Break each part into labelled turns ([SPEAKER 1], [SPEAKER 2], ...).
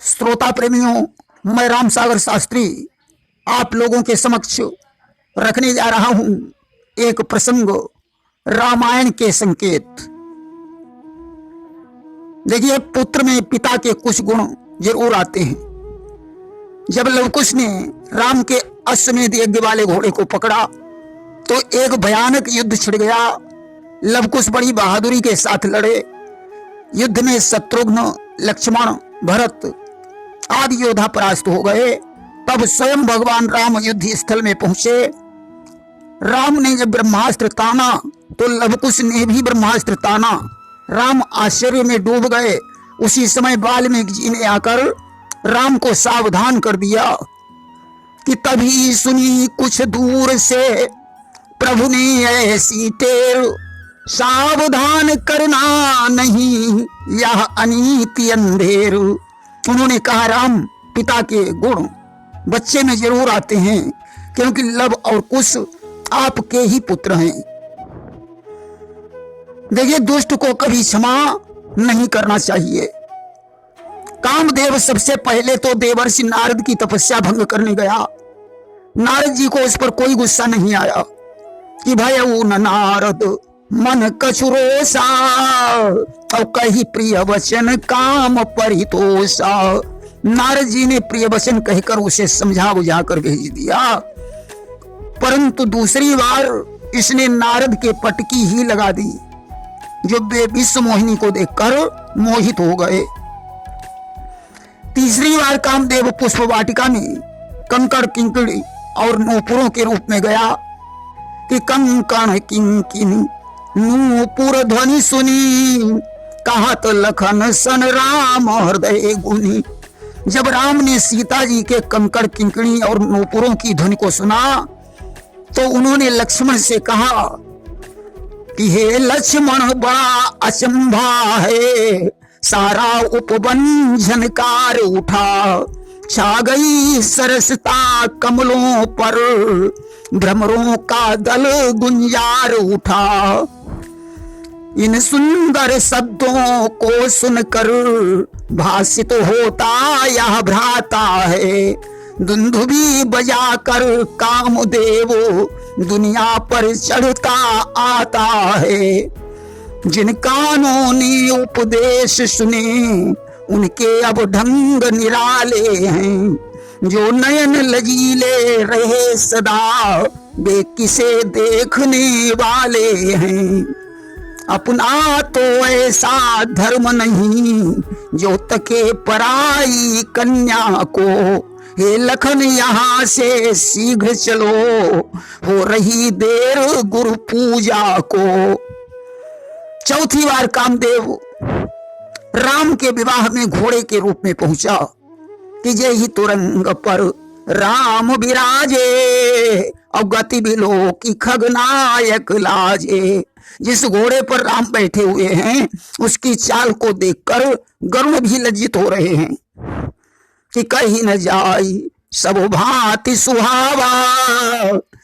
[SPEAKER 1] श्रोता प्रेमियों, मैं राम सागर शास्त्री आप लोगों के समक्ष रखने जा रहा हूं एक प्रसंग, रामायण के संकेत। देखिए, पुत्र में पिता के कुछ गुण जरूर आते हैं। जब लवकुश ने राम के अश्वमेध यज्ञ वाले घोड़े को पकड़ा तो एक भयानक युद्ध छिड़ गया। लवकुश बड़ी बहादुरी के साथ लड़े। युद्ध में शत्रुघ्न, लक्ष्मण, भरत आदि योद्धा परास्त हो गए। तब स्वयं भगवान राम युद्ध स्थल में पहुंचे। राम ने जब ब्रह्मास्त्र ताना तो लवकुश ने भी ब्रह्मास्त्र ताना। राम आश्चर्य में डूब गए। उसी समय वाल्मीकि जी ने आकर राम को सावधान कर दिया कि तभी सुनी कुछ दूर से प्रभु ने ऐसी टेर, सावधान करना नहीं यह अनीति अंधेर। उन्होंने कहा, राम, पिता के गुण बच्चे में जरूर आते हैं, क्योंकि लव और कुश आपके ही पुत्र हैं। देखिए, दुष्ट को कभी क्षमा नहीं करना चाहिए। कामदेव सबसे पहले तो देवर्षि नारद की तपस्या भंग करने गया। नारद जी को उस पर कोई गुस्सा नहीं आया कि भयउ न नारद मन कछुरोसा और कही प्रिय वचन काम परितोषा। नारद जी ने प्रिय वचन कहकर उसे समझा बुझा कर भेज दिया, परंतु दूसरी बार इसने नारद के पटकी ही लगा दी, जो विश्व मोहिनी को देखकर मोहित हो गए। तीसरी बार कामदेव पुष्प वाटिका में कंकड़ किंकड़ी और नूपुरों के रूप में गया कि कंकण किंकिनी नूपुर ध्वनि सुनी, कहत लखन सन राम हृदय गुनी। जब राम ने सीता जी के कंकड़ किंकड़ी और नूपुरों की ध्वनि को सुना तो उन्होंने लक्ष्मण से कहा कि हे लक्ष्मण, बड़ा अचंभा है, सारा उपवन झनकार उठा, छा गई सरसता कमलों पर, भ्रमरों का दल गुंजार उठा। इन सुंदर शब्दों को सुनकर भासित होता यह भ्राता है, दुंदुभी बजाकर कामदेव दुनिया पर चढ़ता आता है। जिन कानों ने उपदेश सुने उनके अब ढंग निराले हैं, जो नयन लजीले रहे सदा वे किसे देखने वाले हैं। अपना तो ऐसा धर्म नहीं जो तके पराई कन्या को, हे लखन यहाँ से शीघ्र चलो, हो रही देर गुरु पूजा को। चौथी बार कामदेव राम के विवाह में घोड़े के रूप में पहुंचा कि जय ही तुरंग पर राम विराजे, और गति बिलो की खगनायक लाजे। जिस घोड़े पर राम बैठे हुए हैं उसकी चाल को देखकर गरुड़ भी लज्जित हो रहे हैं कि कहीं न जाई सब भांति सुहावा,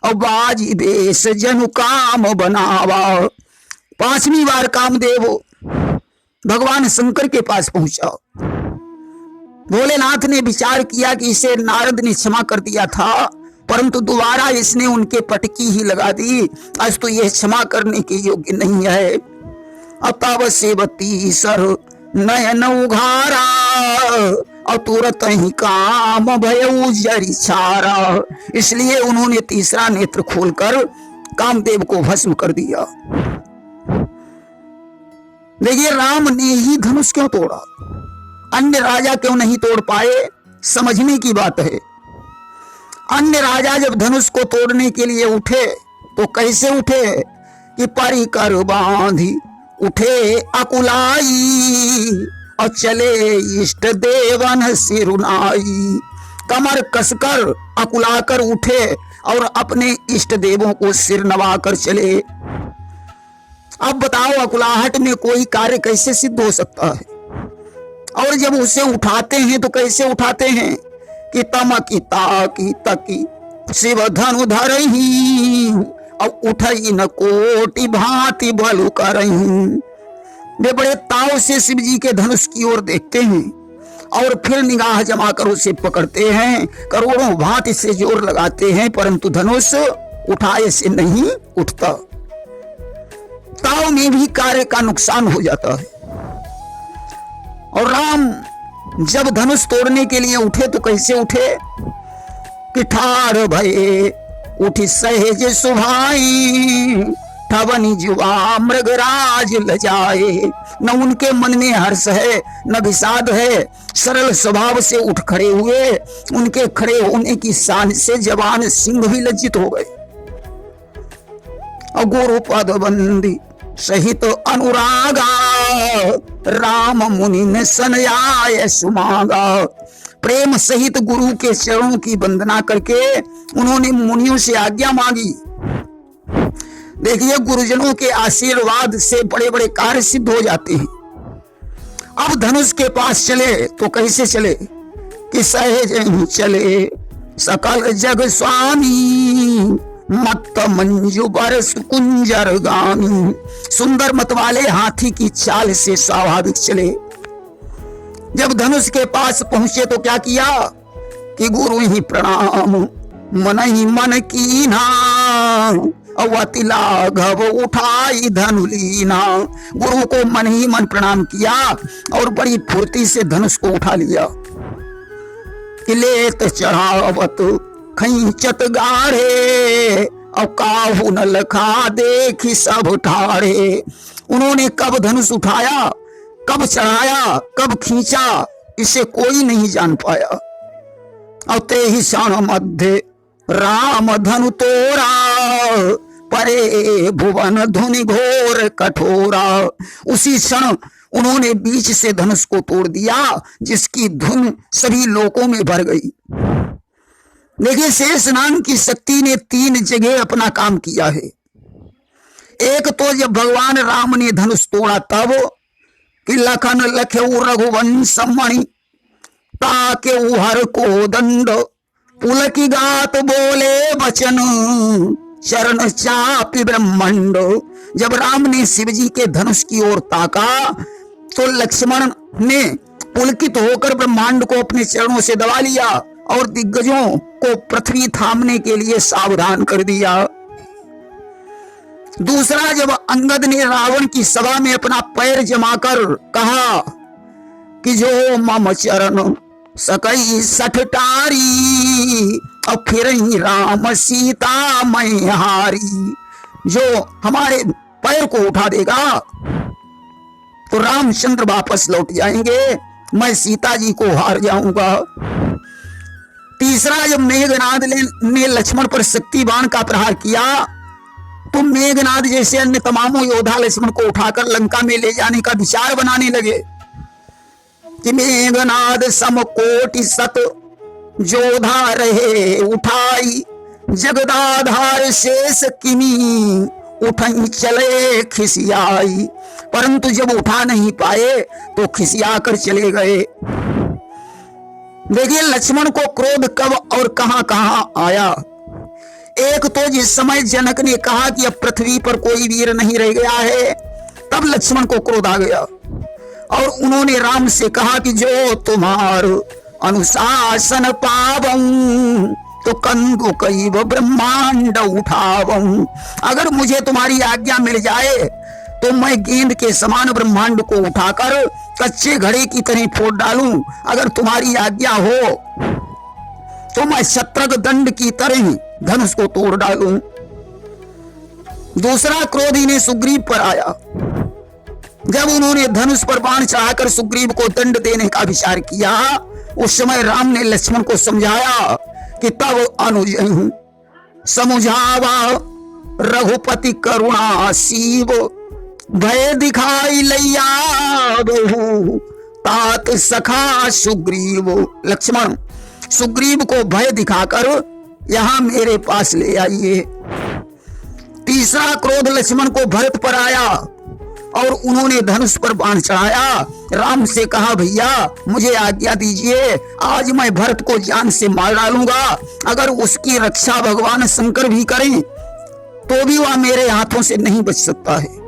[SPEAKER 1] और बाजी बेस जनु काम बनावा। पांचवी बार कामदेव भगवान शंकर के पास पहुंचा। भोलेनाथ ने विचार किया कि इसे नारद ने क्षमा कर दिया था, परंतु दोबारा इसने उनके पटकी ही लगा दी। आज तो यह क्षमा करने के योग्य नहीं है। अतव सेवती सर नयन उघारा, और तुरंत ही काम भयउ जरि छारा। इसलिए उन्होंने तीसरा नेत्र खोलकर कामदेव को भस्म कर दिया। देखिए, राम ने ही धनुष क्यों तोड़ा, अन्य राजा क्यों नहीं तोड़ पाए, समझने की बात है। अन्य राजा जब धनुष को तोड़ने के लिए उठे तो कैसे उठे कि परिकर बांधी उठे अकुलाई, और चले इष्ट देवन सिरुनाई। कमर कसकर अकुलाकर उठे और अपने इष्ट देवों को सिर नवाकर चले। अब बताओ, अकुलाहट में कोई कार्य कैसे सिद्ध हो सकता है? और जब उसे उठाते हैं तो कैसे उठाते हैं कि तमकी ताकी तकी शिव धनु धरही, और उठई न कोटि भांति बलु करही। वे बड़े ताव से शिव जी के धनुष की ओर देखते हैं और फिर निगाह जमा कर उसे पकड़ते हैं, करोड़ों भांति से जोर लगाते हैं, परंतु धनुष उठाए से नहीं उठता। ताव में भी कार्य का नुकसान हो जाता है। और राम जब धनुष तोड़ने के लिए उठे तो कैसे उठे कि ठार भये उठी सहज सुभाई, ठवनी जुआ मृगराज लजाए। न उनके मन में हर्ष है न विषाद है, सरल स्वभाव से उठ खड़े हुए। उनके खड़े होने की शान से जवान सिंह भी लज्जित हो गए। गुरु पद बंदी सहित अनुरागा, राम मुनि ने सनयाय सुमागा। प्रेम सहित गुरु के चरणों की वंदना करके उन्होंने मुनियों से आज्ञा मांगी। देखिए, गुरुजनों के आशीर्वाद से बड़े बड़े कार्य सिद्ध हो जाते हैं। अब धनुष के पास चले तो कैसे चले कि सहज ही चले सकल जग स्वामी, मत मंजू बरस कुंजर गामी। सुंदर मत वाले हाथी की चाल से स्वाभाविक चले। जब धनुष के पास पहुंचे तो क्या किया कि गुरु ही प्रणाम मन ही मन कीना, अवति लाघव उठाई धनुलीना। गुरु को मन ही मन प्रणाम किया और बड़ी फुर्ती से धनुष को उठा लिया। कि लेत चढ़ावत खींचत गाढ़े, और काहू न लखा देखी सब ठाड़े। उन्होंने कब धनुष उठाया, कब चढ़ाया, कब खींचा, इसे कोई नहीं जान पाया। और ते ही क्षण मध्य राम धनु तोरा, परे भुवन धुनि घोर कठोरा। उसी क्षण उन्होंने बीच से धनुष को तोड़ दिया, जिसकी धुन सभी लोकों में भर गई। देखिए, शेषनाग की शक्ति ने 3 जगह अपना काम किया है। एक तो जब भगवान राम ने धनुष तोड़ा तब कि लखन लखेऊ रघुवंश मणि, ताके हर को दंड, पुलकी गात बोले वचन, चरण चापी ब्रह्मंड। जब राम ने शिव जी के धनुष की ओर ताका तो लक्ष्मण ने पुलकित होकर ब्रह्मांड को अपने चरणों से दबा लिया और दिग्गजों को पृथ्वी थामने के लिए सावधान कर दिया। दूसरा, जब अंगद ने रावण की सभा में अपना पैर जमाकर कहा कि जो मम चरण सकई सठटारी, और फिर ही राम सीता मैं हारी। जो हमारे पैर को उठा देगा तो रामचंद्र वापस लौट जाएंगे, मैं सीता जी को हार जाऊंगा। तीसरा, जब मेघनाद ने लक्ष्मण पर शक्ति बाण का प्रहार किया तो मेघनाद जैसे अन्य तमामों योद्धा लक्ष्मण को उठाकर लंका में ले जाने का विचार बनाने लगे कि मेघनाद समकोटि सत जोधा रहे उठाई, जगदाधार शेष किमी उठई चले खिसियाई। परंतु जब उठा नहीं पाए तो खिसिया कर चले गए। देखिए, लक्ष्मण को क्रोध कब और कहां कहां आया। एक तो जिस समय जनक ने कहा कि अब पृथ्वी पर कोई वीर नहीं रह गया है, तब लक्ष्मण को क्रोध आ गया और उन्होंने राम से कहा कि जो तुम्हार अनुशासन पावं, तो कंदु कैव ब्रह्मांड उठावं। अगर मुझे तुम्हारी आज्ञा मिल जाए तो मैं गेंद के समान ब्रह्मांड को उठाकर कच्चे घड़े की तरह फोड़ डालूं। अगर तुम्हारी आज्ञा हो तो मैं शत्रग दंड की तरह धनुष को तोड़ डालूं। दूसरा क्रोध इन्हें सुग्रीव पर आया। जब उन्होंने धनुष पर बाण चढ़ाकर सुग्रीव को दंड देने का विचार किया, उस समय राम ने लक्ष्मण को समझाया कि तब अनुज समुझावा रघुपति करुणा शिव, भय दिखाई लैया बहु तात सखा सुग्रीव। लक्ष्मण, सुग्रीव को भय दिखाकर यहां मेरे पास ले आइए। तीसरा क्रोध लक्ष्मण को भरत पर आया और उन्होंने धनुष पर बाण चढ़ाया। राम से कहा, भैया मुझे आज्ञा दीजिए, आज मैं भरत को जान से मार डालूंगा। अगर उसकी रक्षा भगवान शंकर भी करें तो भी वह मेरे हाथों से नहीं बच सकता है।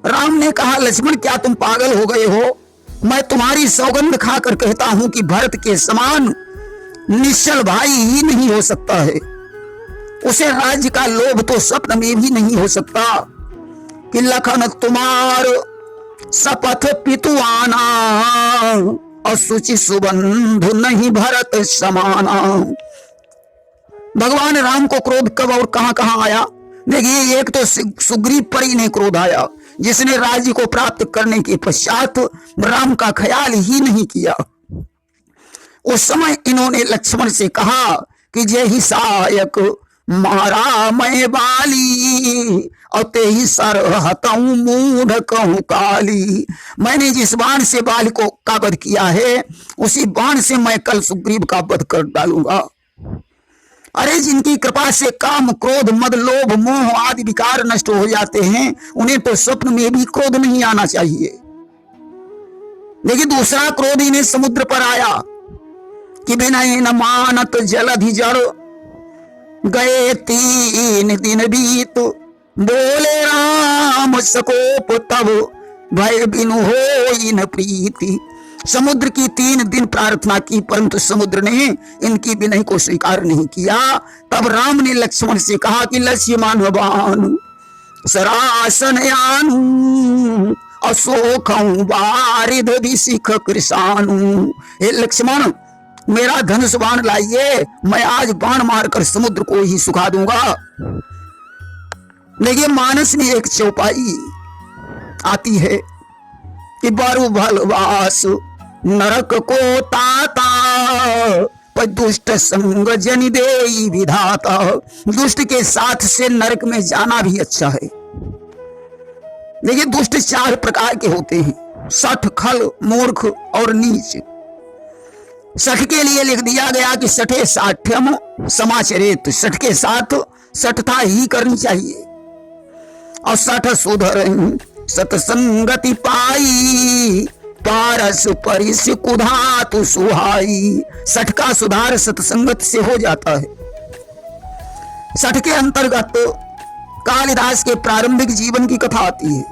[SPEAKER 1] राम ने कहा, लक्ष्मण क्या तुम पागल हो गए हो? मैं तुम्हारी सौगंध खाकर कहता हूं कि भरत के समान निश्चल भाई ही नहीं हो सकता है। उसे राज्य का लोभ तो स्वप्न में भी नहीं हो सकता कि लखन तुम्हार शपथ पितुआना और सुचि सुबंधु नहीं भरत समाना। भगवान राम को क्रोध कब और कहां आया? देखिए, एक तो सुग्रीव पर ही नहीं क्रोध आया, जिसने राज्य को प्राप्त करने के पश्चात राम का ख्याल ही नहीं किया। उस समय इन्होंने लक्ष्मण से कहा कि जय ही सहायक मारा मैं बाली और ते ही सर हतऊ मूढ़ कहूं काली। मैंने जिस बाण से बाल को का वध किया है, उसी बाण से मैं कल सुग्रीव का वध कर डालूंगा। अरे जिनकी कृपा से काम, क्रोध, मद, लोभ, मोह आदि विकार नष्ट हो जाते हैं, उन्हें तो स्वप्न में भी क्रोध नहीं आना चाहिए। लेकिन दूसरा क्रोध इन्हें समुद्र पर आया कि विनय न मानत जलधि जड़ गए 3 दिन बीत। बोले राम सकोप तब भय बिनु होई न प्रीति। समुद्र की 3 दिन प्रार्थना की, परंतु समुद्र ने इनकी विनय को स्वीकार नहीं किया। तब राम ने लक्ष्मण से कहा कि लक्ष्मण भगवान सरासन आनु अशोकं वारिध विशिख कृषानु। हे लक्ष्मण, मेरा धनुष बाण लाइए, मैं आज बाण मारकर समुद्र को ही सुखा दूंगा। देखिए, मानस में एक चौपाई आती है कि बारू भलवास नरक को ताता पर दुष्ट संग जनि देई विधाता। दुष्ट के साथ से नरक में जाना भी अच्छा है। देखिए, दुष्ट 4 प्रकार के होते हैं, सठ, खल, मूर्ख और नीच। सठ के लिए लिख दिया गया कि सठे साठ्यम समाचरित। सठ के साथ सठता ही करनी चाहिए। और सठ सुधर सतसंगति पाई पारस परिस कुधातु सुहाई। सठ का सुधार सतसंगत से हो जाता है। सठ के अंतर्गत कालिदास के प्रारंभिक जीवन की कथा आती है।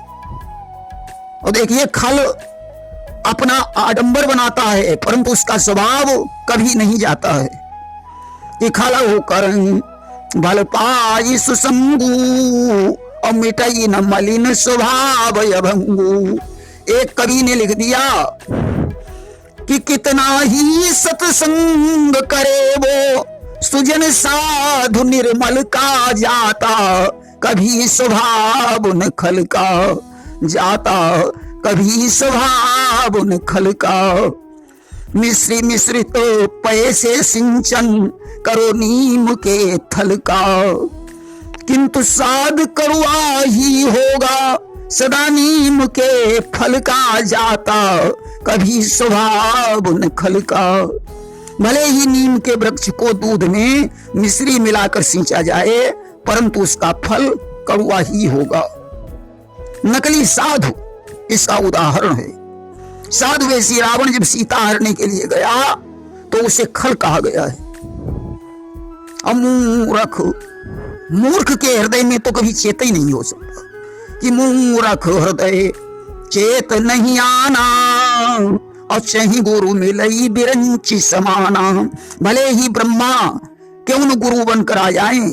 [SPEAKER 1] और देखिए, खल अपना आडंबर बनाता है, परंतु उसका स्वभाव कभी नहीं जाता है कि खल होकर भल पाई सुसंगू और मिटाई न मलिन स्वभाव अभंगू। एक कवि ने लिख दिया कि कितना ही सत्संग करे वो सुजन साधु निर्मल का जाता। कभी स्वभाव न खल का जाता, कभी स्वभाव न खल का। मिश्री मिश्रित पैसे सिंचन करो नीम के थल का। किंतु साध करुआ ही होगा सदा नीम के फल का जाता। कभी स्वभाव न खल का। भले ही नीम के वृक्ष को दूध में मिश्री मिलाकर सींचा जाए, परंतु उसका फल कड़वा ही होगा। नकली साधु इसका उदाहरण है। साधु वैसी रावण जब सीता हरने के लिए गया तो उसे खल कहा गया है। अमूर्ख, मूर्ख के हृदय में तो कभी चेत ही नहीं हो सकता कि मूर्ख हृदय चेत नहीं आना और चाहे गुरु मिलई बिरंची समाना। भले ही ब्रह्मा क्यों न गुरु बनकर आ जाए,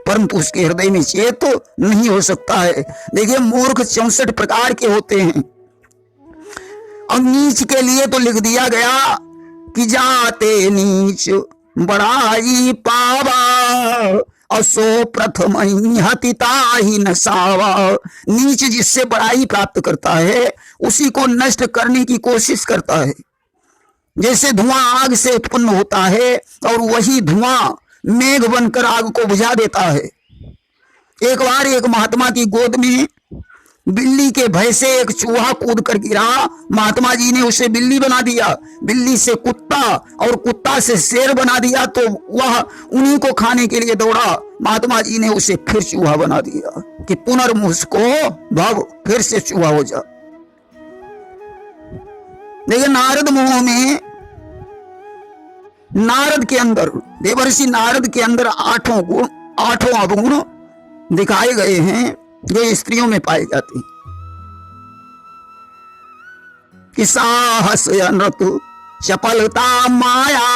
[SPEAKER 1] परंतु उसके हृदय में चेत नहीं हो सकता है। देखिए, मूर्ख 64 प्रकार के होते हैं। और नीच के लिए तो लिख दिया गया कि जाते नीच बड़ाई पावा और सो प्रथम हतिता ही नसावा। नीच जिससे बड़ाई प्राप्त करता है, उसी को नष्ट करने की कोशिश करता है। जैसे धुआं आग से उत्पन्न होता है और वही धुआं मेघ बनकर आग को बुझा देता है। एक बार एक महात्मा की गोद में बिल्ली के भय से एक चूहा कूद कर गिरा। महात्मा जी ने उसे बिल्ली बना दिया, बिल्ली से कुत्ता और कुत्ता से शेर बना दिया, तो वह उन्हीं को खाने के लिए दौड़ा। महात्मा जी ने उसे फिर चूहा बना दिया कि पुनर्मुस्को भव, फिर से चूहा हो जा। देखिए, नारद मुंह में, नारद के अंदर, देवर्षि नारद के अंदर 8 गुण, 8 अवगुण दिखाए गए हैं जो स्त्रियों में पाए जाते हैं। कि साहस अनृत चपलता माया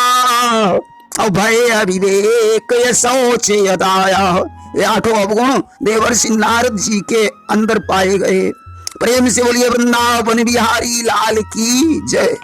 [SPEAKER 1] अभय अविवेक ये शौच यदाया। ये आठों अवगुण देवर्षि नारद जी के अंदर पाए गए। प्रेम से बोलिए वृंदावन बिहारी लाल की जय।